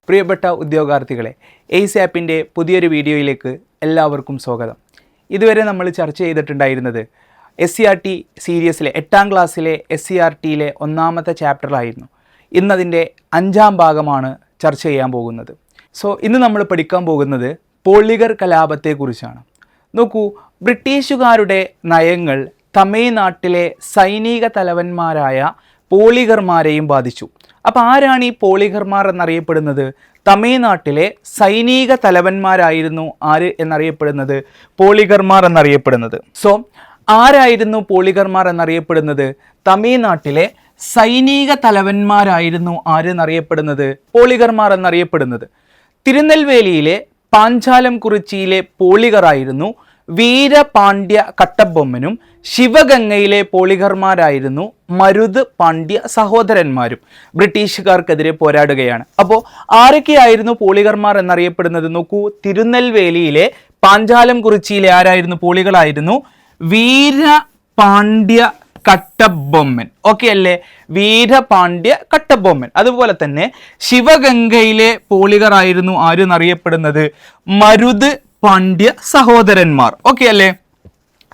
പ്രിയപ്പെട്ട ഉദ്യോഗാർത്ഥികളെ, എയ്സ് ആപ്പിൻ്റെ പുതിയൊരു വീഡിയോയിലേക്ക് എല്ലാവർക്കും സ്വാഗതം. ഇതുവരെ നമ്മൾ ചർച്ച ചെയ്തിട്ടുണ്ടായിരുന്നത് SCRT സീരീസിലെ 8ാം ക്ലാസ്സിലെ SCRTയിലെ ഒന്നാമത്തെ ചാപ്റ്ററായിരുന്നു. ഇന്നതിൻ്റെ 5ാം ഭാഗമാണ് ചർച്ച ചെയ്യാൻ പോകുന്നത്. ഇന്ന് നമ്മൾ പഠിക്കാൻ പോകുന്നത് പോളിഗർ കലാപത്തെക്കുറിച്ചാണ്. നോക്കൂ, ബ്രിട്ടീഷുകാരുടെ നയങ്ങൾ തമിഴ്നാട്ടിലെ സൈനിക തലവന്മാരായ പോളിഗർമാരെയും ബാധിച്ചു. അപ്പോൾ ആരാണ് ഈ പോളിഗർമാർ എന്നറിയപ്പെടുന്നത്? തമിഴ്നാട്ടിലെ സൈനിക തലവന്മാരായിരുന്നു ആര് എന്നറിയപ്പെടുന്നത്? പോളിഗർമാർ എന്നറിയപ്പെടുന്നത്. ആരായിരുന്നു പോളിഗർമാർ എന്നറിയപ്പെടുന്നത്? തമിഴ്നാട്ടിലെ സൈനിക തലവന്മാരായിരുന്നു ആര് എന്നറിയപ്പെടുന്നത്? പോളിഗർമാർ എന്നറിയപ്പെടുന്നത്. തിരുനെൽവേലിയിലെ പാഞ്ചാലം കുറിച്ചിയിലെ പോളിഗറായിരുന്നു വീരപാണ്ഡ്യ കട്ടബൊമ്മനും ശിവഗംഗയിലെ പോളിഗർമാരായിരുന്നു മരുത് പാണ്ഡ്യ സഹോദരന്മാരും ബ്രിട്ടീഷുകാർക്കെതിരെ പോരാടുകയാണ്. അപ്പോൾ ആരൊക്കെയായിരുന്നു പോളിഗർമാർ എന്നറിയപ്പെടുന്നത്? നോക്കൂ, തിരുനെൽവേലിയിലെ പാഞ്ചാലം കുറിച്ചിയിലെ ആരായിരുന്നു? പോളികളായിരുന്നു വീരപാണ്ഡ്യ കട്ടബൊമ്മൻ. ഓക്കെ അല്ലേ? വീരപാണ്ഡ്യ കട്ടബൊമ്മൻ. അതുപോലെ തന്നെ ശിവഗംഗയിലെ പോളിഗറായിരുന്നു ആരെന്നറിയപ്പെടുന്നത്? മരുത് പാണ്ഡ്യ സഹോദരന്മാർ. ഓക്കെ അല്ലേ?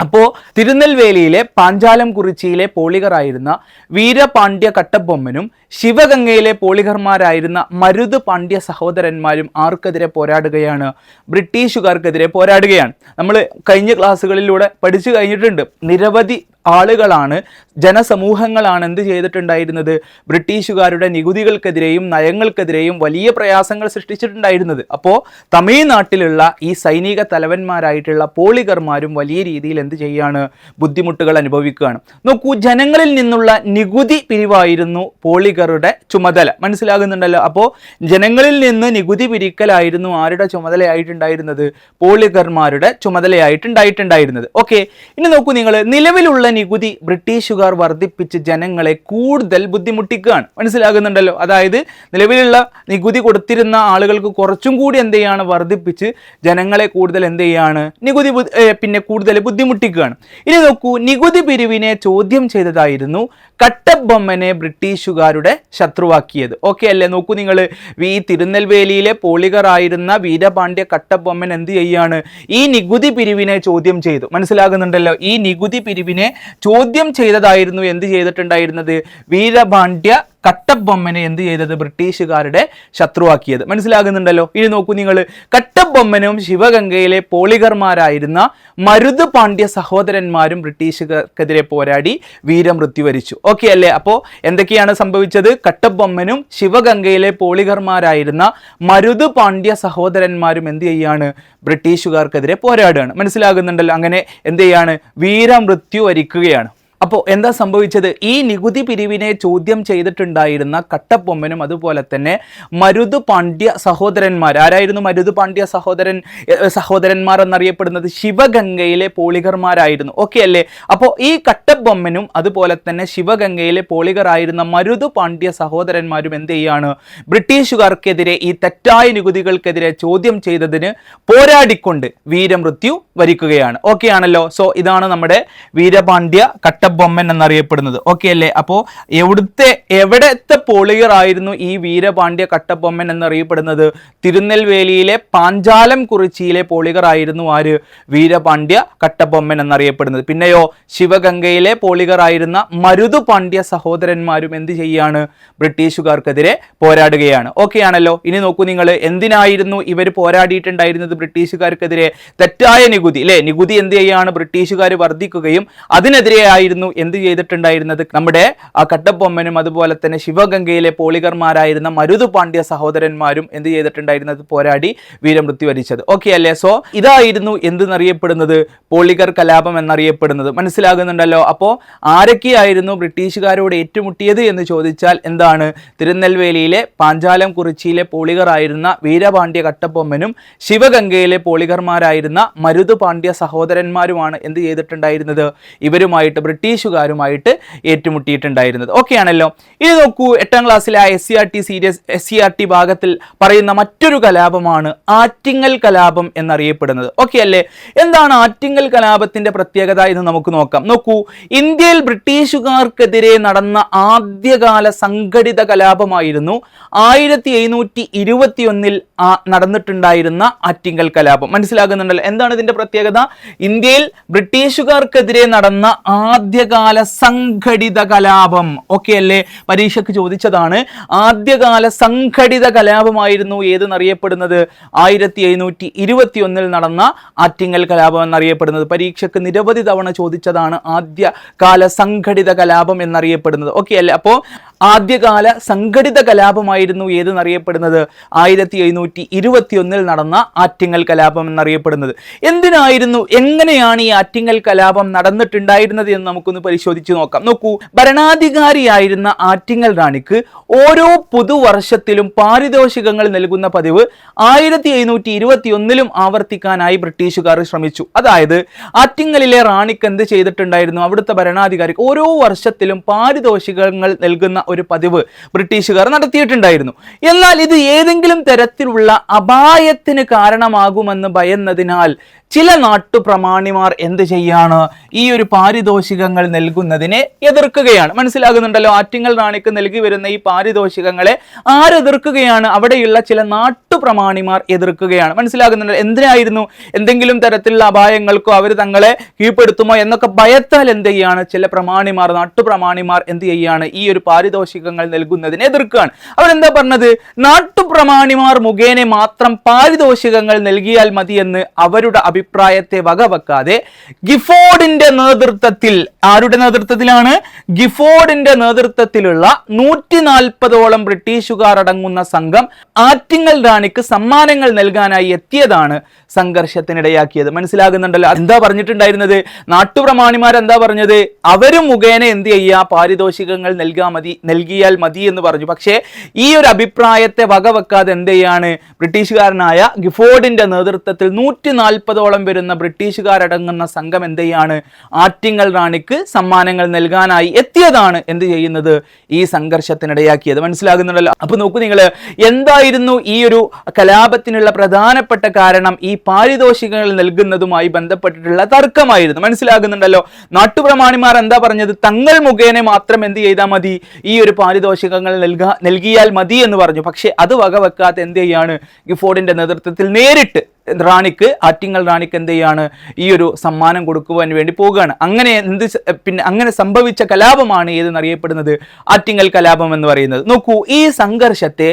അപ്പോൾ തിരുനെൽവേലിയിലെ പാഞ്ചാലം കുറിച്ചിയിലെ പോളിഗറായിരുന്ന വീരപാണ്ഡ്യ കട്ടബൊമ്മനും ശിവഗംഗയിലെ പോളിഗർമാരായിരുന്ന മരുത് പാണ്ഡ്യ സഹോദരന്മാരും ആർക്കെതിരെ പോരാടുകയാണ്? ബ്രിട്ടീഷുകാർക്കെതിരെ പോരാടുകയാണ്. നമ്മൾ കഴിഞ്ഞ ക്ലാസ്സുകളിലൂടെ പഠിച്ചു കഴിഞ്ഞിട്ടുണ്ട്. നിരവധി ആളുകളാണ്, ജനസമൂഹങ്ങളാണ് എന്ത് ചെയ്തിട്ടുണ്ടായിരുന്നത്? ബ്രിട്ടീഷുകാരുടെ നികുതികൾക്കെതിരെയും നയങ്ങൾക്കെതിരെയും വലിയ പ്രയാസങ്ങൾ സൃഷ്ടിച്ചിട്ടുണ്ടായിരുന്നത്. അപ്പോൾ തമിഴ്നാട്ടിലുള്ള ഈ സൈനിക തലവന്മാരായിട്ടുള്ള പോളിഗർമാരും വലിയ രീതിയിൽ എന്ത് ചെയ്യാണ്? ബുദ്ധിമുട്ടുകൾ അനുഭവിക്കുകയാണ്. നോക്കൂ, ജനങ്ങളിൽ നിന്നുള്ള നികുതി പിരിവായിരുന്നു പോളിഗറുടെ ചുമതല. മനസ്സിലാകുന്നുണ്ടല്ലോ? അപ്പോൾ ജനങ്ങളിൽ നിന്ന് നികുതി പിരിക്കലായിരുന്നു ആരുടെ ചുമതലയായിട്ടുണ്ടായിരുന്നത്? പോളിഗർമാരുടെ ചുമതലയായിട്ടുണ്ടായിരുന്നത്. ഓക്കെ, ഇനി നോക്കൂ നിങ്ങൾ, നിലവിലുള്ള നികുതി ബ്രിട്ടീഷുകാർ വർദ്ധിപ്പിച്ച് ജനങ്ങളെ കൂടുതൽ ബുദ്ധിമുട്ടിക്കുകയാണ്. മനസ്സിലാകുന്നുണ്ടല്ലോ? അതായത് നിലവിലുള്ള നികുതി കൊടുത്തിരുന്ന ആളുകൾക്ക് കുറച്ചും കൂടി എന്ത് ചെയ്യാണ്? വർദ്ധിപ്പിച്ച് ജനങ്ങളെ കൂടുതൽ എന്ത് ചെയ്യാണ്? നികുതി കൂടുതൽ ബുദ്ധിമുട്ടിക്കുകയാണ്. ഇനി നോക്കൂ, നികുതി പിരിവിനെ ചോദ്യം ചെയ്തതായിരുന്നു കട്ടബൊമ്മനെ ബ്രിട്ടീഷുകാരുടെ ശത്രുവാക്കിയത്. ഓക്കെ അല്ലേ? നോക്കൂ നിങ്ങൾ, ഈ തിരുനെൽവേലിയിലെ പോളിഗർ ആയിരുന്ന വീരപാണ്ഡ്യ കട്ടബൊമ്മൻ എന്ത് ചെയ്യാണ്? ഈ നികുതി പിരിവിനെ ചോദ്യം ചെയ്തു. മനസ്സിലാകുന്നുണ്ടല്ലോ? ഈ നികുതി പിരിവിനെ ചോദ്യം ചെയ്തതായിരുന്നു എന്ത് ചെയ്തിട്ടുണ്ടായിരുന്നത്? വീരപാണ്ഡ്യ കട്ടബൊമ്മനെ എന്ത് ചെയ്തത്? ബ്രിട്ടീഷുകാരുടെ ശത്രുവാക്കിയത്. മനസ്സിലാകുന്നുണ്ടല്ലോ? ഇനി നോക്കൂ നിങ്ങൾ, കട്ടബൊമ്മനും ശിവഗംഗയിലെ പോളിഗർമാരായിരുന്ന മരുത് പാണ്ഡ്യ സഹോദരന്മാരും ബ്രിട്ടീഷുകാർക്കെതിരെ പോരാടി വീരമൃത്യു വരിച്ചു. ഓക്കെ അല്ലേ? അപ്പോൾ എന്തൊക്കെയാണ് സംഭവിച്ചത്? കട്ടബൊമ്മനും ശിവഗംഗയിലെ പോളിഗർമാരായിരുന്ന മരുത് പാണ്ഡ്യ സഹോദരന്മാരും എന്ത് ചെയ്യാണ്? ബ്രിട്ടീഷുകാർക്കെതിരെ പോരാടുകയാണ്. മനസ്സിലാകുന്നുണ്ടല്ലോ? അങ്ങനെ എന്ത് ചെയ്യാണ്? വീരമൃത്യു വരിക്കുകയാണ്. അപ്പോൾ എന്താ സംഭവിച്ചത്? ഈ നികുതി പിരിവിനെ ചോദ്യം ചെയ്തിട്ടുണ്ടായിരുന്ന കട്ടബൊമ്മനും അതുപോലെ തന്നെ മരുത് പാണ്ഡ്യ സഹോദരന്മാർ, ആരായിരുന്നു മരുത് പാണ്ഡ്യ സഹോദരന്മാർ എന്നറിയപ്പെടുന്നത്? ശിവഗംഗയിലെ പോളിഗർമാരായിരുന്നു. ഓക്കെ അല്ലേ? അപ്പോൾ ഈ കട്ടബൊമ്മനും അതുപോലെ തന്നെ ശിവഗംഗയിലെ പോളിഗറായിരുന്ന മരുത് പാണ്ഡ്യ സഹോദരന്മാരും എന്ത് ചെയ്യാണ്? ബ്രിട്ടീഷുകാർക്കെതിരെ, ഈ തെറ്റായ നികുതികൾക്കെതിരെ ചോദ്യം ചെയ്തതിന് പോരാടിക്കൊണ്ട് വീരമൃത്യു വരിക്കുകയാണ്. ഓക്കെ ആണല്ലോ? ഇതാണ് നമ്മുടെ വീരപാണ്ഡ്യ കട്ടബൊമ്മൻ എന്നറിയപ്പെടുന്നത്. ഓക്കെ അല്ലേ? അപ്പോൾ എവിടത്തെ പോളിഗർ ആയിരുന്നു ഈ വീരപാണ്ഡ്യ കട്ടബൊമ്മൻ എന്നറിയപ്പെടുന്നത്? തിരുനെൽവേലിയിലെ പാഞ്ചാലം കുറിച്ചിയിലെ പോളിഗർ ആയിരുന്നു ആര്? വീരപാണ്ഡ്യ കട്ടബൊമ്മൻ എന്നറിയപ്പെടുന്നത്. പിന്നെയോ ശിവഗംഗയിലെ പോളിഗർ ആയിരുന്ന മരുത് പാണ്ഡ്യ സഹോദരന്മാരും എന്ത് ചെയ്യാണ്? ബ്രിട്ടീഷുകാർക്കെതിരെ പോരാടുകയാണ്. ഓക്കെ ആണല്ലോ? ഇനി നോക്കൂ നിങ്ങൾ, എന്തിനായിരുന്നു ഇവർ പോരാടിയിട്ടുണ്ടായിരുന്നത്? ബ്രിട്ടീഷുകാർക്കെതിരെ തെറ്റായ നികുതി, അല്ലെ? നികുതി എന്ത് ചെയ്യാണ്? ബ്രിട്ടീഷുകാർ വർദ്ധിക്കുകയും അതിനെതിരെയായിരുന്നു എന്ത് ചെയ്തിട്ടുണ്ടായിരുന്നത്? നമ്മുടെ ആ കട്ടബൊമ്മനും അതുപോലെ തന്നെ ശിവഗംഗയിലെ പോളിഗർമാരായിരുന്ന മരുത് പാണ്ഡ്യ സഹോദരന്മാരും എന്ത് ചെയ്തിട്ടുണ്ടായിരുന്നത്? പോരാടി വീരമൃത്യു വരിച്ചത്. ഓക്കെ അല്ലേ? ഇതായിരുന്നു എന്തെന്നറിയപ്പെടുന്നത്? പോളിഗർ കലാപം എന്നറിയപ്പെടുന്നത്. മനസ്സിലാകുന്നുണ്ടല്ലോ? അപ്പോൾ ആരൊക്കെയായിരുന്നു ബ്രിട്ടീഷുകാരോട് ഏറ്റുമുട്ടിയത് എന്ന് ചോദിച്ചാൽ എന്താണ്? തിരുനെൽവേലിയിലെ പാഞ്ചാലം കുറിച്ചിയിലെ പോളിഗർ ആയിരുന്ന വീരപാണ്ഡ്യ കട്ടബൊമ്മനും ശിവഗംഗയിലെ പോളിഗർമാരായിരുന്ന മരുത് പാണ്ഡ്യ സഹോദരന്മാരുമാണ് എന്ത് ചെയ്തിട്ടുണ്ടായിരുന്നത്? ഇവരുമായിട്ട് ബ്രിട്ടീഷുകാരുമായിട്ട് ഏറ്റുമുട്ടിയിട്ടുണ്ടായിരുന്നത്. ഓക്കെ ആണല്ലോ. ഇനി നോക്കൂ, 8ാം ക്ലാസ്സിലെ SCRT ഭാഗത്തിൽ പറയുന്ന മറ്റൊരു കലാപമാണ് ആറ്റിങ്ങൽ കലാപം എന്നറിയപ്പെടുന്നത്. ഓക്കെ അല്ലേ? എന്താണ് ആറ്റിങ്ങൽ കലാപത്തിന്റെ പ്രത്യേകത എന്ന് നമുക്ക് നോക്കാം. നോക്കൂ, ഇന്ത്യയിൽ ബ്രിട്ടീഷുകാർക്കെതിരെ നടന്ന ആദ്യകാല സംഘടിത കലാപമായിരുന്നു 1721 നടന്നിട്ടുണ്ടായിരുന്ന ആറ്റിങ്ങൽ കലാപം. മനസ്സിലാകുന്നുണ്ടല്ലോ എന്താണ് ഇതിന്റെ പ്രത്യേകത? ഇന്ത്യയിൽ ബ്രിട്ടീഷുകാർക്കെതിരെ നടന്ന ആദ്യകാല സംഘടിത കലാപം. ഓക്കെ അല്ലേ? പരീക്ഷയ്ക്ക് ചോദിച്ചതാണ്. ആദ്യകാല സംഘടിത കലാപമായിരുന്നു ഏതെന്നറിയപ്പെടുന്നത്? 1721 നടന്ന ആറ്റിങ്ങൽ കലാപം എന്നറിയപ്പെടുന്നത്. പരീക്ഷയ്ക്ക് നിരവധി തവണ ചോദിച്ചതാണ് ആദ്യകാല സംഘടിത കലാപം എന്നറിയപ്പെടുന്നത്. ഓക്കെ അല്ലേ? അപ്പോൾ ആദ്യകാല സംഘടിത കലാപമായിരുന്നു ഏതെന്നറിയപ്പെടുന്നത്? 1721 നടന്ന ആറ്റിങ്ങൽ കലാപം എന്നറിയപ്പെടുന്നത്. എങ്ങനെയാണ് ഈ ആറ്റിങ്ങൽ കലാപം നടന്നിട്ടുണ്ടായിരുന്നത് എന്ന് നമുക്കൊന്ന് പരിശോധിച്ച് നോക്കാം. നോക്കൂ, ഭരണാധികാരിയായിരുന്ന ആറ്റിങ്ങൽ റാണിക്ക് ഓരോ പുതുവർഷത്തിലും പാരിതോഷികങ്ങൾ നൽകുന്ന പതിവ് 1721 ആവർത്തിക്കാനായി ബ്രിട്ടീഷുകാർ ശ്രമിച്ചു. അതായത് ആറ്റിങ്ങലിലെ റാണിക്ക് എന്ത് ചെയ്തിട്ടുണ്ടായിരുന്നു? അവിടുത്തെ ഭരണാധികാരിക്ക് ഓരോ വർഷത്തിലും പാരിതോഷികങ്ങൾ നൽകുന്ന ഒരു പതിവ് ബ്രിട്ടീഷുകാർ നടത്തിയിട്ടുണ്ടായിരുന്നു. എന്നാൽ ഇത് ഏതെങ്കിലും തരത്തിലുള്ള അപായത്തിന് കാരണമാകുമെന്ന് ഭയന്നതിനാൽ ചില നാട്ടുപ്രമാണിമാർ എന്ത് ചെയ്യാണ്? ഈ ഒരു പാരിതോഷികങ്ങൾ നൽകുന്നതിനെ എതിർക്കുകയാണ്. മനസ്സിലാകുന്നുണ്ടല്ലോ? ആറ്റിങ്ങൽ റാണിക്ക് നൽകി വരുന്ന ഈ പാരിതോഷികങ്ങളെ ആരെതിർക്കുകയാണ്? അവിടെയുള്ള ചില നാട്ടുപ്രമാണിമാർ എതിർക്കുകയാണ്. മനസ്സിലാകുന്നുണ്ടല്ലോ? എന്തിനായിരുന്നു? എന്തെങ്കിലും തരത്തിലുള്ള അപായങ്ങൾക്കോ അവർ തങ്ങളെ കീഴ്പ്പെടുത്തുമോ എന്നൊക്കെ ഭയത്താൽ എന്ത് ചെയ്യാണ്? ചില പ്രമാണിമാർ, നാട്ടുപ്രമാണിമാർ എന്ത് ചെയ്യാണ്? ഈ ഒരു പാരിതോഷികങ്ങൾ നൽകുന്നതിനെ എതിർക്കുകയാണ്. അവരെന്താ പറഞ്ഞത്? നാട്ടുപ്രമാണിമാർ മുഖേന മാത്രം പാരിതോഷികങ്ങൾ നൽകിയാൽ മതിയെന്ന് അവരുടെ അഭിപ്രായത്തെ വകവെക്കാതെ ഗിഫോർഡിന്റെ നേതൃത്വത്തിൽ, ആരുടെ നേതൃത്വത്തിലാണ്? ഗിഫോർഡിന്റെ നേതൃത്വത്തിലുള്ള 140ഓളം ബ്രിട്ടീഷുകാർ അടങ്ങുന്ന സംഘം ആറ്റിങ്ങൽ റാണിക്ക് സമ്മാനങ്ങൾ നൽകാനായി എത്തിയതാണ് സംഘർഷത്തിനിടയാക്കിയത്. മനസ്സിലാകുന്നുണ്ടല്ലോ? എന്താ പറഞ്ഞിട്ടുണ്ടായിരുന്നത്? നാട്ടുപ്രമാണിമാർ എന്താ പറഞ്ഞത്? അവരും മുഖേന എന്ത് ചെയ്യുക? പാരിതോഷികങ്ങൾ നൽകിയാൽ മതി എന്ന് പറഞ്ഞു. പക്ഷേ ഈ ഒരു അഭിപ്രായത്തെ വകവെക്കാതെ എന്ത് ചെയ്യാണ്? ബ്രിട്ടീഷുകാരനായ ഗിഫോർഡിന്റെ നേതൃത്വത്തിൽ 140ഓളം വരുന്ന ബ്രിട്ടീഷുകാരടങ്ങുന്ന സംഘം എന്ത് ചെയ്യാണ്? ആറ്റിങ്ങൽ റാണിക്ക് സമ്മാനങ്ങൾ നൽകാനായി എത്തിയതാണ് എന്ത് ചെയ്യുന്നത്? ഈ സംഘർഷത്തിനിടയാക്കിയത്. മനസ്സിലാകുന്നുണ്ടല്ലോ? അപ്പൊ നോക്കൂ നിങ്ങൾ, എന്തായിരുന്നു ഈ ഒരു കലാപത്തിനുള്ള പ്രധാനപ്പെട്ട കാരണം? ഈ പാരിതോഷികങ്ങൾ നൽകുന്നതുമായി ബന്ധപ്പെട്ടിട്ടുള്ള തർക്കമായിരുന്നു. മനസ്സിലാകുന്നുണ്ടല്ലോ? നാട്ടുപ്രമാണിമാർ എന്താ പറഞ്ഞത്? തങ്ങൾ മുഖേന മാത്രം എന്ത് ചെയ്താൽ മതി? ഈ ഒരു പാരിതോഷികങ്ങൾ നൽകിയാൽ മതി എന്ന് പറഞ്ഞു. പക്ഷെ അത് വകവെക്കാതെ എന്ത് ചെയ്യാണ്? ഗിഫോർഡിന്റെ നേതൃത്വത്തിൽ നേരിട്ട് ആറ്റിങ്ങൽ റാണിക്ക് എന്ത് ചെയ്യാണ്? ഈ ഒരു സമ്മാനം കൊടുക്കുവാൻ വേണ്ടി പോവുകയാണ്. അങ്ങനെ സംഭവിച്ച കലാപമാണ് ഏതെന്നറിയപ്പെടുന്നത്? ആറ്റിങ്ങൽ കലാപം എന്ന് പറയുന്നത്. നോക്കൂ, ഈ സംഘർഷത്തെ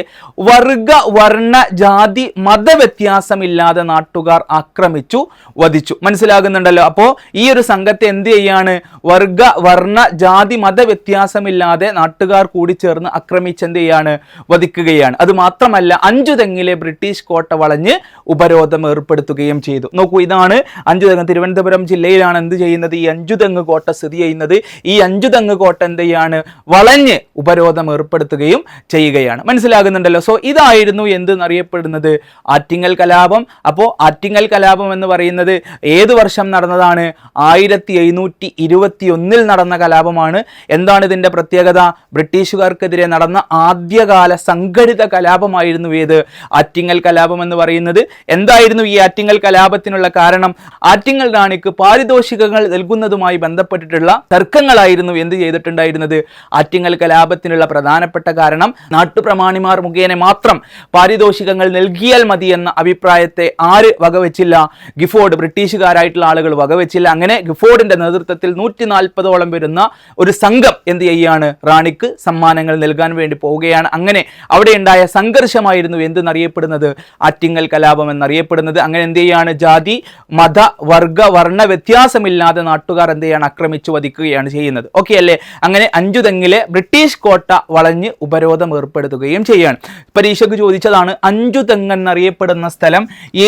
വർഗ, വർണ്ണ, ജാതി, മതവ്യത്യാസമില്ലാതെ നാട്ടുകാർ ആക്രമിച്ചു വധിച്ചു. മനസ്സിലാകുന്നുണ്ടല്ലോ? അപ്പോ ഈ ഒരു സംഘത്തെ എന്ത് ചെയ്യാണ്? വർഗ, വർണ്ണ, ജാതി, മതവ്യത്യാസമില്ലാതെ നാട്ടുകാർ കൂടി ചേർന്ന് ആക്രമിച്ച് എന്ത് ചെയ്യാണ്? വധിക്കുകയാണ്. അത് മാത്രമല്ല, അഞ്ചുതെങ്ങിലെ ബ്രിട്ടീഷ് കോട്ട വളഞ്ഞ് ഉപരോധം ഏർപ്പെടുത്തുകയും ചെയ്തു. നോക്കൂ, ഇതാണ് അഞ്ചുതെങ്ങ്. തിരുവനന്തപുരം ജില്ലയിലാണ് എന്ത് ചെയ്യുന്നത്? ഈ അഞ്ചുതെങ്ങ് കോട്ട സ്ഥിതി ചെയ്യുന്നത്. ഈ അഞ്ചുതെങ്ങ് കോട്ട എന്ത് ചെയ്യാണ്? വളഞ്ഞ് ഉപരോധം ഏർപ്പെടുത്തുകയും ചെയ്യുകയാണ്. മനസ്സിലാകുന്നുണ്ടല്ലോ? സോ ഇതായിരുന്നു എന്തെന്നറിയപ്പെടുന്നത്? ആറ്റിങ്ങൽ കലാപം. അപ്പോൾ ആറ്റിങ്ങൽ കലാപം എന്ന് പറയുന്നത് ഏത് വർഷം നടന്നതാണ്? 1721 നടന്ന കലാപമാണ്. എന്താണ് ഇതിന്റെ പ്രത്യേകത? ബ്രിട്ടീഷുകാർക്കെതിരെ നടന്ന ആദ്യകാല സംഘടിത കലാപമായിരുന്നു ഏത്? ആറ്റിങ്ങൽ കലാപം എന്ന് പറയുന്നത്. എന്തായിരുന്നു ഈ ആറ്റിങ്ങൽ കലാപത്തിനുള്ള കാരണം? ആറ്റിങ്ങൽ റാണിക്ക് പാരിതോഷികങ്ങൾ നൽകുന്നതുമായി ബന്ധപ്പെട്ടിട്ടുള്ള തർക്കങ്ങളായിരുന്നു എന്ത് ചെയ്തിട്ടുണ്ടായിരുന്നത്? ആറ്റിങ്ങൽ കലാപത്തിനുള്ള പ്രധാനപ്പെട്ട കാരണം നാട്ടുപ്രമാണിമാർ മുഖേന മാത്രം പാരിതോഷികങ്ങൾ നൽകിയാൽ മതി എന്ന അഭിപ്രായത്തെ ആര് വകവെച്ചില്ല? ഗിഫോർഡ്, ബ്രിട്ടീഷുകാരായിട്ടുള്ള ആളുകൾ വകവെച്ചില്ല. അങ്ങനെ ഗിഫോർഡിന്റെ നേതൃത്വത്തിൽ 140ഓളം വരുന്ന ഒരു സംഘം എന്ത് ചെയ്യുകയാണ്? റാണിക്ക് സമ്മാനങ്ങൾ നൽകാൻ വേണ്ടി പോവുകയാണ്. അങ്ങനെ അവിടെ ഉണ്ടായ സംഘർഷമായിരുന്നു എന്തെന്നറിയപ്പെടുന്നത്? ആറ്റിങ്ങൽ കലാപം എന്നറിയപ്പെടുന്നത്. അങ്ങനെ എന്ത് ചെയ്യാണ്? ജാതി, മത, വർഗ, വർണ്ണ വ്യത്യാസമില്ലാതെ നാട്ടുകാർ എന്ത് ചെയ്യാണ്? ആക്രമിച്ചു വധിക്കുകയാണ് ചെയ്യുന്നത്. ഓക്കെ അല്ലേ? അങ്ങനെ അഞ്ചുതെങ്ങിലെ ബ്രിട്ടീഷ് കോട്ട വളഞ്ഞ് ഉപരോധം ഏർപ്പെടുത്തുകയും ചെയ്യാണ്. പരീക്ഷയ്ക്ക് ചോദിച്ചതാണ്, അഞ്ചുതെങ്ങ് എന്നറിയപ്പെടുന്ന സ്ഥലം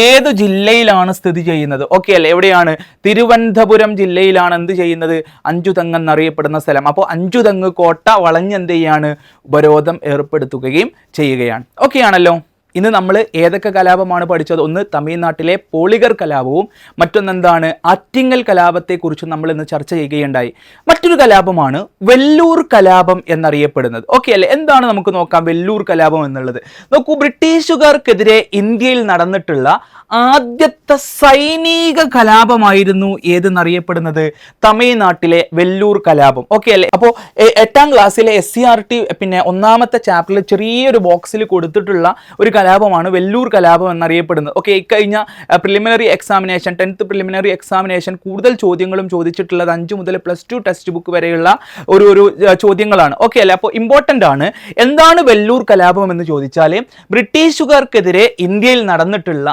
ഏത് ജില്ലയിലാണ് സ്ഥിതി ചെയ്യുന്നത്? ഓക്കെ അല്ലേ? എവിടെയാണ്? തിരുവനന്തപുരം ജില്ലയിലാണ് എന്ത് ചെയ്യുന്നത്? അഞ്ചുതെങ്ങ് എന്നറിയപ്പെടുന്ന സ്ഥലം. അപ്പോൾ അഞ്ചുതെങ്ങ് കോട്ട വളഞ്ഞ് എന്ത് ചെയ്യാണ്? ഉപരോധം ഏർപ്പെടുത്തുകയും ചെയ്യുകയാണ്. ഓക്കെ ആണല്ലോ? ഇന്ന് നമ്മൾ ഏതൊക്കെ കലാപമാണ് പഠിച്ചത്? ഒന്ന് തമിഴ്നാട്ടിലെ പോളിഗർ കലാപവും മറ്റൊന്നെന്താണ് ആറ്റിങ്ങൽ കലാപത്തെക്കുറിച്ചും നമ്മൾ ഇന്ന് ചർച്ച ചെയ്യുകയുണ്ടായി. മറ്റൊരു കലാപമാണ് വെല്ലൂർ കലാപം എന്നറിയപ്പെടുന്നത്. ഓക്കെ അല്ലേ? എന്താണ് നമുക്ക് നോക്കാം വെല്ലൂർ കലാപം എന്നുള്ളത്. നോക്കൂ, ബ്രിട്ടീഷുകാർക്കെതിരെ ഇന്ത്യയിൽ നടന്നിട്ടുള്ള ആദ്യത്തെ സൈനിക കലാപമായിരുന്നു ഏതെന്നറിയപ്പെടുന്നത് തമിഴ്നാട്ടിലെ വെല്ലൂർ കലാപം. ഓക്കെ അല്ലേ? അപ്പോൾ 8ാം ക്ലാസ്സിലെ SCERT പിന്നെ 1ാമത്തെ ചാപ്റ്ററിൽ ചെറിയൊരു ബോക്സിൽ കൊടുത്തിട്ടുള്ള ഒരു കലാപമാണ് വെല്ലൂർ കലാപം എന്നറിയപ്പെടുന്നത്. ഓക്കെ, ഇക്കഴിഞ്ഞ preliminary examination 10th preliminary examination കൂടുതൽ ചോദ്യങ്ങളും ചോദിച്ചിട്ടുള്ളത് 5 മുതൽ +2 ടെക്സ്റ്റ് ബുക്ക് വരെയുള്ള ഒരു ചോദ്യങ്ങളാണ്. ഓക്കെ അല്ലേ? അപ്പോൾ ഇമ്പോർട്ടൻ്റ് ആണ്. എന്താണ് വെല്ലൂർ കലാപം എന്ന് ചോദിച്ചാൽ ബ്രിട്ടീഷുകാർക്കെതിരെ ഇന്ത്യയിൽ നടന്നിട്ടുള്ള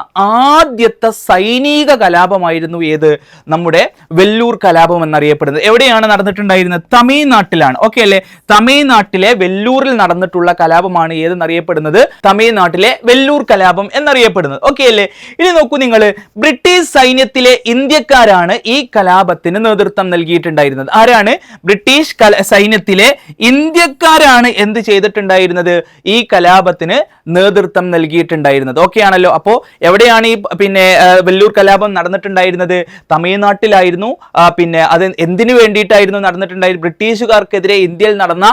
ആദ്യത്തെ സൈനിക കലാപമായിരുന്നു ഏത്? നമ്മുടെ വെല്ലൂർ കലാപം എന്നറിയപ്പെടുന്നത്. എവിടെയാണ് നടന്നിട്ടുണ്ടായിരുന്നത്? തമിഴ്നാട്ടിലാണ്. ഓക്കെ അല്ലേ? തമിഴ്നാട്ടിലെ വെല്ലൂരിൽ നടന്നിട്ടുള്ള കലാപമാണ് ഏതെന്നറിയപ്പെടുന്നത്? തമിഴ്നാട്ടിലെ വെല്ലൂർ കലാപം എന്നറിയപ്പെടുന്നത്. ഓക്കെ അല്ലേ? ഇനി നോക്കൂ നിങ്ങൾ, ബ്രിട്ടീഷ് സൈന്യത്തിലെ ഇന്ത്യക്കാരാണ് ഈ കലാപത്തിന് നേതൃത്വം നൽകിയിട്ടുണ്ടായിരുന്നത്. ആരാണ്? ബ്രിട്ടീഷ് സൈന്യത്തിലെ ഇന്ത്യക്കാരാണ് എന്ത് ചെയ്തിട്ടുണ്ടായിരുന്നത്? ഈ കലാപത്തിന് നേതൃത്വം നൽകിയിട്ടുണ്ടായിരുന്നത്. ഓക്കെ ആണല്ലോ? അപ്പോൾ എവിടെയാണ് ഈ വെല്ലൂർ കലാപം നടന്നിട്ടുണ്ടായിരുന്നത്? തമിഴ്നാട്ടിലായിരുന്നു. അത് എന്തിനു വേണ്ടിയിട്ടായിരുന്നു നടന്നിട്ടുണ്ടായിരുന്നത്? ബ്രിട്ടീഷുകാർക്കെതിരെ ഇന്ത്യയിൽ നടന്ന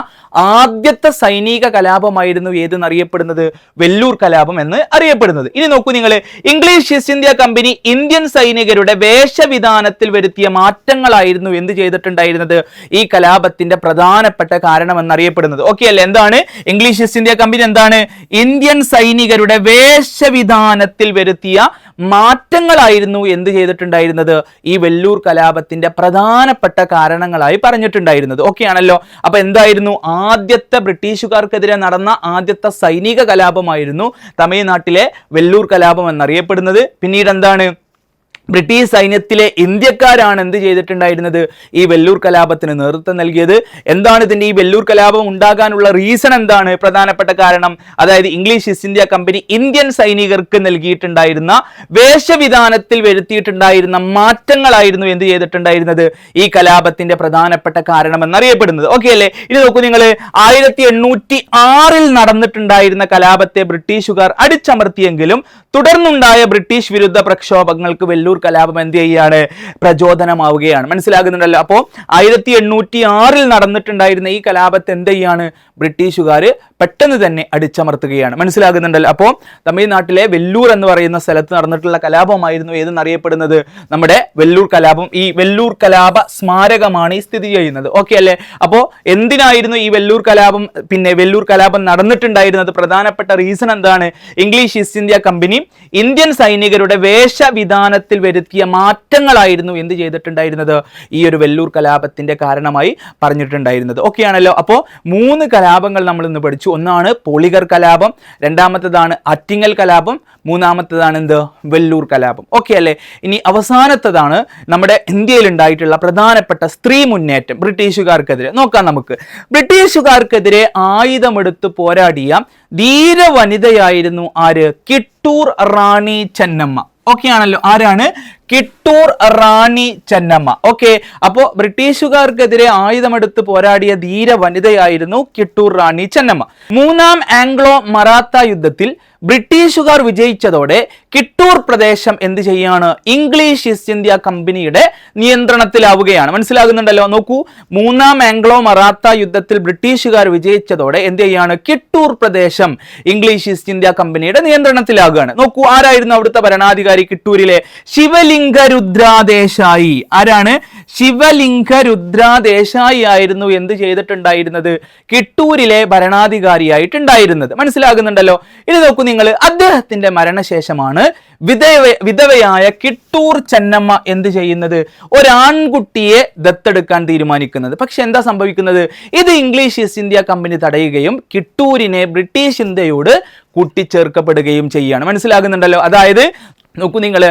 ആദ്യത്തെ സൈനിക കലാപമായിരുന്നു ഏതെന്നറിയപ്പെടുന്നത്? വെല്ലൂർ കലാപം എന്ന് അറിയപ്പെടുന്നത്. ഇനി നോക്കൂ നിങ്ങൾ, English east India company Indian സൈനികരുടെ വേഷവിധാനത്തിൽ വരുത്തിയ മാറ്റങ്ങളായിരുന്നു എന്ത് ചെയ്തിട്ടുണ്ടായിരുന്നത്? ഈ കലാപത്തിന്റെ പ്രധാനപ്പെട്ട കാരണം എന്നറിയപ്പെടുന്നത്. ഓക്കെ അല്ലേ? എന്താണ് ഇംഗ്ലീഷ് ഈസ്റ്റ് ഇന്ത്യ കമ്പനി? എന്താണ്? ഇന്ത്യൻ സൈനികരുടെ വേഷവിധാനത്തിൽ വരുത്തിയ മാറ്റങ്ങളായിരുന്നു എന്ത് ചെയ്തിട്ടുണ്ടായിരുന്നത്? ഈ വെല്ലൂർ കലാപത്തിന്റെ പ്രധാനപ്പെട്ട കാരണങ്ങളായി പറഞ്ഞിട്ടുണ്ടായിരുന്നത്. ഓക്കെ ആണല്ലോ? അപ്പൊ എന്തായിരുന്നു ആദ്യത്തെ ബ്രിട്ടീഷുകാർക്കെതിരെ നടന്ന ആദ്യത്തെ സൈനിക കലാപമായിരുന്നു തമിഴ്നാട്ടിലെ വെല്ലൂർ കലാപം എന്നറിയപ്പെടുന്നത്. പിന്നീട് എന്താണ്? ബ്രിട്ടീഷ് സൈന്യത്തിലെ ഇന്ത്യക്കാരാണ് എന്ത് ചെയ്തിട്ടുണ്ടായിരുന്നത്? ഈ വെല്ലൂർ കലാപത്തിന് നേതൃത്വം നൽകിയത്. എന്താണ് ഇതിന്റെ ഈ വെല്ലൂർ കലാപം ഉണ്ടാകാനുള്ള റീസൺ എന്താണ്? പ്രധാനപ്പെട്ട കാരണം, അതായത് English east India company Indian സൈനികർക്ക് നൽകിയിട്ടുണ്ടായിരുന്ന വേഷവിധാനത്തിൽ വരുത്തിയിട്ടുണ്ടായിരുന്ന മാറ്റങ്ങളായിരുന്നു എന്ത് ചെയ്തിട്ടുണ്ടായിരുന്നത്? ഈ കലാപത്തിന്റെ പ്രധാനപ്പെട്ട കാരണം എന്നറിയപ്പെടുന്നത്. ഓക്കെ അല്ലേ? ഇനി നോക്കൂ നിങ്ങൾ, 1806 നടന്നിട്ടുണ്ടായിരുന്ന കലാപത്തെ ബ്രിട്ടീഷുകാർ അടിച്ചമർത്തിയെങ്കിലും തുടർന്നുണ്ടായ ബ്രിട്ടീഷ് വിരുദ്ധ പ്രക്ഷോഭങ്ങൾക്ക് വെല്ലൂർ കലാപം എന്ത് ചെയ്യാണ്? പ്രചോദനമാവുകയാണ്. മനസ്സിലാകുന്നുണ്ടല്ലോ? അപ്പോൾ 1806 നടന്നിട്ടുണ്ടായിരുന്ന ഈ കലാപത്തെ എന്ത് ചെയ്യാണ്? ബ്രിട്ടീഷുകാർ പെട്ടെന്ന് തന്നെ അടിച്ചമർത്തുകയാണ്. മനസ്സിലാകുന്നുണ്ടല്ലോ? അപ്പോൾ തമിഴ്നാട്ടിലെ വെല്ലൂർ എന്ന് പറയുന്ന സ്ഥലത്ത് നടന്നിട്ടുള്ള കലാപമായിരുന്നു ഏതെന്നറിയപ്പെടുന്നത്? നമ്മുടെ വെല്ലൂർ കലാപം. ഈ വെല്ലൂർ കലാപ സ്മാരകമാണ് ഈ സ്ഥിതി ചെയ്യുന്നത്. ഓക്കെ അല്ലേ? അപ്പോൾ എന്തിനായിരുന്നു ഈ വെല്ലൂർ കലാപം വെല്ലൂർ കലാപം നടന്നിട്ടുണ്ടായിരുന്നത്? പ്രധാനപ്പെട്ട റീസൺ എന്താണ്? English east India company Indian സൈനികരുടെ വേഷവിധാനത്തിൽ വരുത്തിയ മാറ്റങ്ങളായിരുന്നു എന്ത് ചെയ്തിട്ടുണ്ടായിരുന്നത്? ഈ ഒരു വെല്ലൂർ കലാപത്തിന്റെ കാരണമായി പറഞ്ഞിട്ടുണ്ടായിരുന്നത്. ഓക്കെ ആണല്ലോ? അപ്പോൾ 3 കലാപങ്ങൾ നമ്മൾ ഇന്ന് പഠിച്ചു. ഒന്നാണ് പോളിഗർ കലാപം, രണ്ടാമത്തേതാണ് ആറ്റിങ്ങൽ കലാപം, മൂന്നാമത്തേതാണ് എന്ത്? വെല്ലൂർ കലാപം. ഓക്കെ അല്ലേ? ഇനി അവസാനത്തേതാണ് നമ്മുടെ ഇന്ത്യയിൽ ഉണ്ടായിട്ടുള്ള പ്രധാനപ്പെട്ട സ്ത്രീ മുന്നേറ്റം ബ്രിട്ടീഷുകാർക്കെതിരെ. നോക്കാം നമുക്ക്. ബ്രിട്ടീഷുകാർക്കെതിരെ ആയുധമെടുത്ത് പോരാടിയ ധീര വനിതയായിരുന്നു ആര്? കിട്ടൂർ റാണി ചെന്നമ്മ. ഓക്കെ ആണല്ലോ? ആരാണ്? കിട്ടൂർ റാണി ചെന്നമ്മ. ഓക്കെ, അപ്പോ ബ്രിട്ടീഷുകാർക്കെതിരെ ആയുധമെടുത്ത് പോരാടിയ ധീര വനിതയായിരുന്നു കിട്ടൂർ റാണി ചെന്നമ്മ. 3ാം ആംഗ്ലോ മറാത്ത യുദ്ധത്തിൽ ബ്രിട്ടീഷുകാർ വിജയിച്ചതോടെ കിട്ടൂർ പ്രദേശം എന്ത് ചെയ്യാണ്? ഇംഗ്ലീഷ് ഈസ്റ്റ് ഇന്ത്യ കമ്പനിയുടെ നിയന്ത്രണത്തിലാവുകയാണ്. മനസ്സിലാകുന്നുണ്ടല്ലോ? നോക്കൂ, 3ാം ആംഗ്ലോ മറാത്ത യുദ്ധത്തിൽ ബ്രിട്ടീഷുകാർ വിജയിച്ചതോടെ എന്ത് ചെയ്യാണ്? കിട്ടൂർ പ്രദേശം ഇംഗ്ലീഷ് ഈസ്റ്റ് ഇന്ത്യ കമ്പനിയുടെ നിയന്ത്രണത്തിലാകുകയാണ്. നോക്കൂ, ആരായിരുന്നു അവിടുത്തെ ഭരണാധികാരി കിട്ടൂരിലെ? ശിവലിംഗ രുദ്രാദേശായി. ആരാണ്? ശിവലിംഗ രുദ്രാദേശായി ആയിരുന്നു എന്ത് ചെയ്തിട്ടുണ്ടായിരുന്നത്? കിട്ടൂരിലെ ഭരണാധികാരിയായിട്ടുണ്ടായിരുന്നത്. മനസ്സിലാകുന്നുണ്ടല്ലോ? ഇനി നോക്കൂ നിങ്ങൾ, അദ്ദേഹത്തിന്റെ മരണശേഷമാണ് വിധവയായ കിട്ടൂർ ചെന്നമ്മ എന്ത് ചെയ്യുന്നത്? ഒരാൺകുട്ടിയെ ദത്തെടുക്കാൻ തീരുമാനിക്കുന്നത്. പക്ഷെ എന്താ സംഭവിക്കുന്നത്? ഇത് ഇംഗ്ലീഷ് ഈസ്റ്റ് ഇന്ത്യ കമ്പനി തടയുകയും കിട്ടൂരിനെ ബ്രിട്ടീഷ് ഇന്ത്യയോട് കൂട്ടിച്ചേർക്കപ്പെടുകയും ചെയ്യുകയാണ്. മനസ്സിലാകുന്നുണ്ടല്ലോ? അതായത് നോക്കൂ നിങ്ങൾ,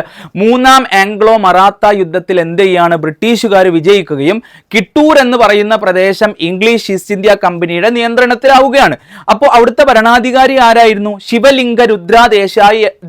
മൂന്നാം ആംഗ്ലോ മറാത്ത യുദ്ധത്തിൽ എന്ത് ചെയ്യാണ് ബ്രിട്ടീഷുകാർ വിജയിക്കുകയും കിട്ടൂർ എന്ന് പറയുന്ന പ്രദേശം ഇംഗ്ലീഷ് ഈസ്റ്റ് ഇന്ത്യ കമ്പനിയുടെ നിയന്ത്രണത്തിലാവുകയാണ്. അപ്പോൾ അവിടുത്തെ ഭരണാധികാരി ആരായിരുന്നു? ശിവലിംഗ രുദ്ര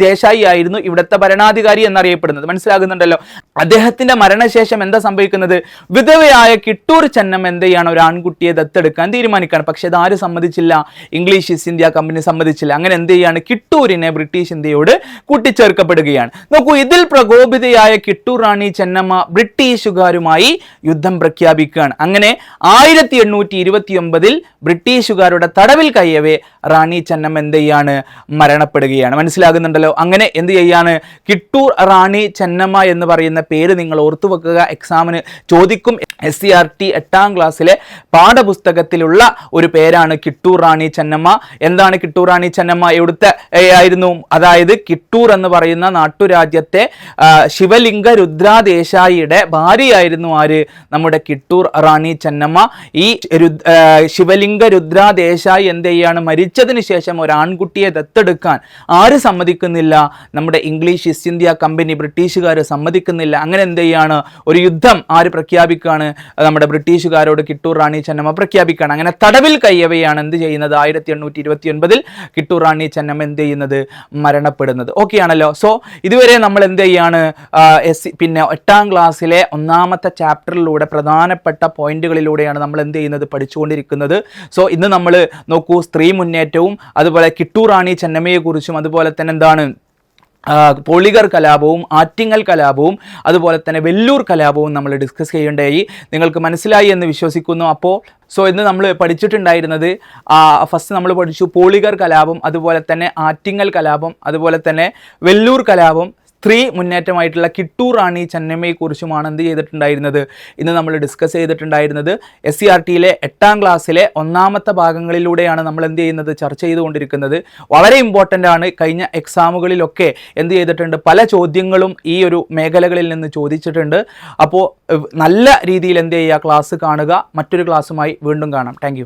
ദേശായി ആയിരുന്നു ഇവിടുത്തെ ഭരണാധികാരി എന്നറിയപ്പെടുന്നത്. മനസ്സിലാകുന്നുണ്ടല്ലോ. അദ്ദേഹത്തിന്റെ മരണശേഷം എന്താ സംഭവിക്കുന്നത്? വിധവയായ കിട്ടൂർ ചെന്നമ്മ എന്ത് ചെയ്യാണ്? ഒരു ആൺകുട്ടിയെ ദത്തെടുക്കാൻ തീരുമാനിക്കുകയാണ്. പക്ഷെ അത് ആര് സമ്മതിച്ചില്ല? ഇംഗ്ലീഷ് ഈസ്റ്റ് ഇന്ത്യ കമ്പനി സമ്മതിച്ചില്ല. അങ്ങനെ എന്ത് ചെയ്യാണ്? കിട്ടൂരിനെ ബ്രിട്ടീഷ് ഇന്ത്യയോട് കൂട്ടിച്ചേർക്കപ്പെടുകയാണ്. നോക്കൂ, ഇതിൽ പ്രകോപിതയായ കിട്ടൂർ റാണി ചെന്നമ്മ ബ്രിട്ടീഷുകാരുമായി യുദ്ധം പ്രഖ്യാപിക്കുകയാണ്. അങ്ങനെ 1829 ബ്രിട്ടീഷുകാരുടെ തടവിൽ കഴിയവേ റാണി ചെന്നമ്മ എന്ത് ചെയ്യാണ്? മരണപ്പെടുകയാണ്. മനസ്സിലാകുന്നുണ്ടല്ലോ. അങ്ങനെ എന്ത് ചെയ്യാണ്? കിട്ടൂർ റാണി ചെന്നമ്മ എന്ന് പറയുന്ന പേര് നിങ്ങൾ ഓർത്തു വെക്കുക, എക്സാമിന് ചോദിക്കും. SCERT 8ാം ക്ലാസ്സിലെ പാഠപുസ്തകത്തിലുള്ള ഒരു പേരാണ് കിട്ടൂർ റാണി ചെന്നമ്മ. എന്താണ് കിട്ടൂർ റാണി ചെന്നമ്മ? എവിടുത്തെ ആയിരുന്നു? അതായത് കിട്ടൂർ എന്ന് പറയുന്ന നാട്ടുരാജ്യത്തെ ശിവലിംഗ രുദ്ര ദേശായിയുടെ ഭാര്യയായിരുന്നു ആര്? നമ്മുടെ കിട്ടൂർ റാണി ചെന്നമ്മ. ഈ ശിവലിംഗ രുദ്ര ദേശായി എന്ത് ചെയ്യാണ്? മരിച്ചതിന് ശേഷം ഒരു ആൺകുട്ടിയെ ദത്തെടുക്കാൻ ആര് സമ്മതിക്കുന്നില്ല? നമ്മുടെ ഇംഗ്ലീഷ് ഈസ്റ്റ് ഇന്ത്യ കമ്പനി, ബ്രിട്ടീഷുകാർ സമ്മതിക്കുന്നില്ല. അങ്ങനെ എന്ത് ചെയ്യാണ്? ഒരു യുദ്ധം ആര് പ്രഖ്യാപിക്കുകയാണ്? നമ്മുടെ ബ്രിട്ടീഷുകാരോട് കിട്ടൂർ റാണി ചെന്നമ്മ പ്രഖ്യാപിക്കുകയാണ്. അങ്ങനെ തടവിൽ കഴിയവെയാണ് എന്ത് ചെയ്യുന്നത്? 1829 കിട്ടൂർ റാണി ചെന്നമ്മ എന്ത് ചെയ്യുന്നത്? മരണപ്പെടുന്നത്. ഓക്കെ ആണല്ലോ. സോ ഇതുവരെ നമ്മൾ എന്ത് ചെയ്യാണ്? പിന്നെ 8ാം ക്ലാസ്സിലെ 1ാമത്തെ ചാപ്റ്ററിലൂടെ പ്രധാനപ്പെട്ട പോയിന്റുകളിലൂടെയാണ് നമ്മൾ എന്ത് ചെയ്യുന്നത്? പഠിച്ചുകൊണ്ടിരിക്കുന്നത്. സോ ഇന്ന് നമ്മൾ നോക്കൂ, സ്ത്രീ മുന്നേറ്റവും അതുപോലെ കിട്ടൂർ റാണി ചെന്നമ്മയെ കുറിച്ചും അതുപോലെ തന്നെ എന്താണ് പോളിഗർ കലാപവും ആറ്റിങ്ങൽ കലാപവും അതുപോലെ തന്നെ വെല്ലൂർ കലാപവും നമ്മൾ ഡിസ്കസ് ചെയ്യേണ്ടതായി. നിങ്ങൾക്ക് മനസ്സിലായി എന്ന് വിശ്വസിക്കുന്നു. അപ്പോൾ ഇന്ന് നമ്മൾ പഠിച്ചിട്ടുണ്ടായിരുന്നത്, ഫസ്റ്റ് നമ്മൾ പഠിച്ചു പോളിഗർ കലാപം, അതുപോലെ തന്നെ ആറ്റിങ്ങൽ കലാപം, അതുപോലെ തന്നെ വെല്ലൂർ കലാപം, സ്ത്രീ മുന്നേറ്റമായിട്ടുള്ള കിട്ടൂർ റാണി ചെന്നമ്മയെ കുറിച്ചുമാണ് എന്ത് ചെയ്തിട്ടുണ്ടായിരുന്നത്? ഇന്ന് നമ്മൾ ഡിസ്കസ് ചെയ്തിട്ടുണ്ടായിരുന്നത്. SCERTയിലെ 8ാം ക്ലാസ്സിലെ 1ാമത്തെ ഭാഗങ്ങളിലൂടെയാണ് നമ്മൾ എന്ത് ചെയ്യുന്നത്? ചർച്ച ചെയ്തുകൊണ്ടിരിക്കുന്നത്. വളരെ ഇമ്പോർട്ടൻ്റ് ആണ്. കഴിഞ്ഞ എക്സാമുകളിലൊക്കെ എന്ത് ചെയ്തിട്ടുണ്ട്? പല ചോദ്യങ്ങളും ഈ ഒരു മേഖലകളിൽ നിന്ന് ചോദിച്ചിട്ടുണ്ട്. അപ്പോൾ നല്ല രീതിയിൽ എന്ത് ചെയ്യുക? ക്ലാസ് കാണുക. മറ്റൊരു ക്ലാസ്സുമായി വീണ്ടും കാണാം. താങ്ക്